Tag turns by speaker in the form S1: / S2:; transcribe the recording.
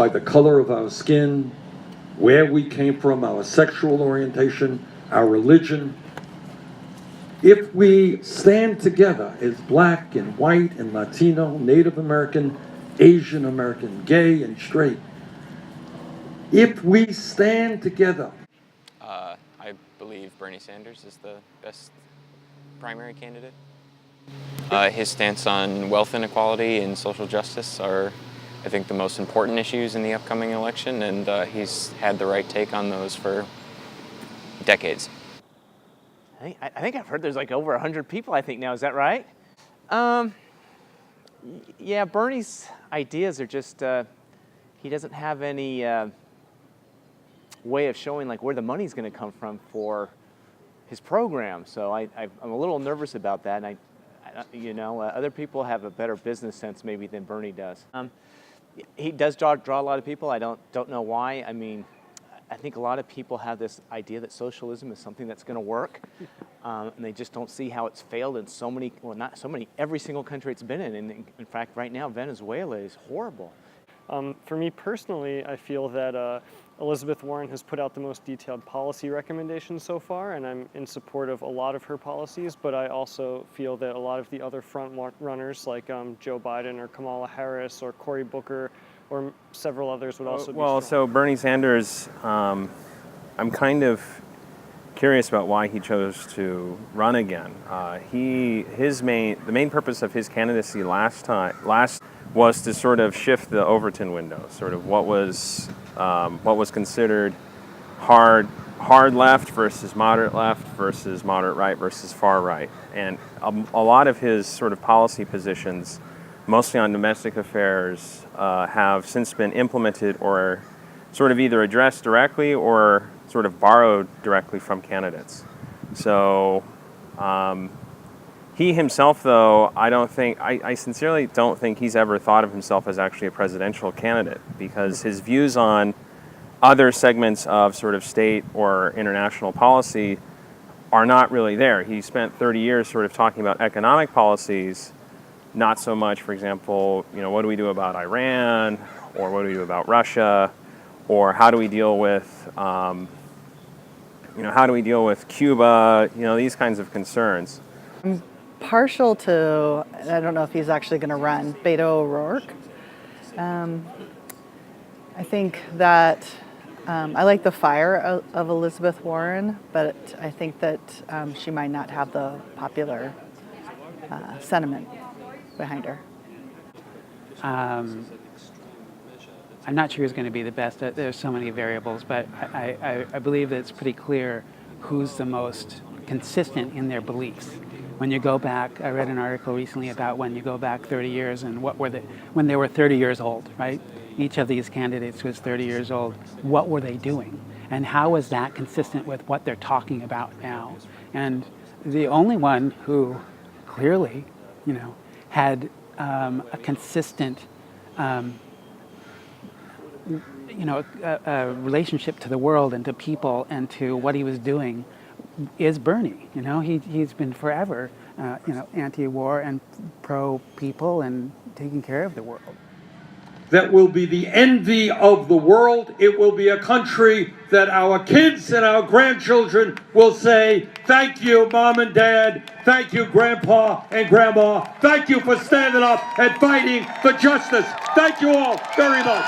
S1: by the color of our skin, where we came from, our sexual orientation, our religion. If we stand together as black and white and Latino, Native American, Asian American, gay and straight, if we stand together.
S2: I believe Bernie Sanders is the best primary candidate. His stance on wealth inequality and social justice are, I think, the most important issues in the upcoming election, and he's had the right take on those for decades.
S3: I think I've heard there's like over 100 people, I think now. Is that right? Yeah, Bernie's ideas are just, he doesn't have any way of showing like where the money's going to come from for his program. So I'm a little nervous about that. And other people have a better business sense maybe than Bernie does. He does draw a lot of people. I don't know why. I mean, I think a lot of people have this idea that socialism is something that's going to work, and they just don't see how it's failed in so many, well, not so many, every single country it's been in. And in fact, right now, Venezuela is horrible.
S4: For me personally, I feel that Elizabeth Warren has put out the most detailed policy recommendations so far, and I'm in support of a lot of her policies, but I also feel that a lot of the other front runners like Joe Biden or Kamala Harris or Cory Booker or several others would also be strong.
S5: So Bernie Sanders, I'm kind of curious about why he chose to run again. The main purpose of his candidacy last was to sort of shift the Overton window, sort of what was considered hard left versus moderate right versus far right, and a lot of his sort of policy positions, mostly on domestic affairs, have since been implemented or sort of either addressed directly or sort of borrowed directly from candidates. So he himself, though, I sincerely don't think he's ever thought of himself as actually a presidential candidate, because his views on other segments of sort of state or international policy are not really there. He spent 30 years sort of talking about economic policies, not so much, for example, what do we do about Iran, or what do we do about Russia, or how do we deal with, Cuba, these kinds of concerns.
S6: I'm partial to, I don't know if he's actually going to run, Beto O'Rourke. I think that I like the fire of Elizabeth Warren, but I think that she might not have the popular sentiment behind her.
S7: I'm not sure who's going to be the best. There's so many variables, but I believe that it's pretty clear who's the most consistent in their beliefs. When you go back, I read an article recently about when you go back 30 years and when they were 30 years old, right? Each of these candidates was 30 years old. What were they doing? And how is that consistent with what they're talking about now? And the only one who clearly, had a consistent, a relationship to the world and to people and to what he was doing is Bernie. He's been forever, anti-war and pro-people and taking care of the world.
S1: That will be the envy of the world. It will be a country that our kids and our grandchildren will say, thank you, Mom and Dad. Thank you, Grandpa and Grandma. Thank you for standing up and fighting for justice. Thank you all very much.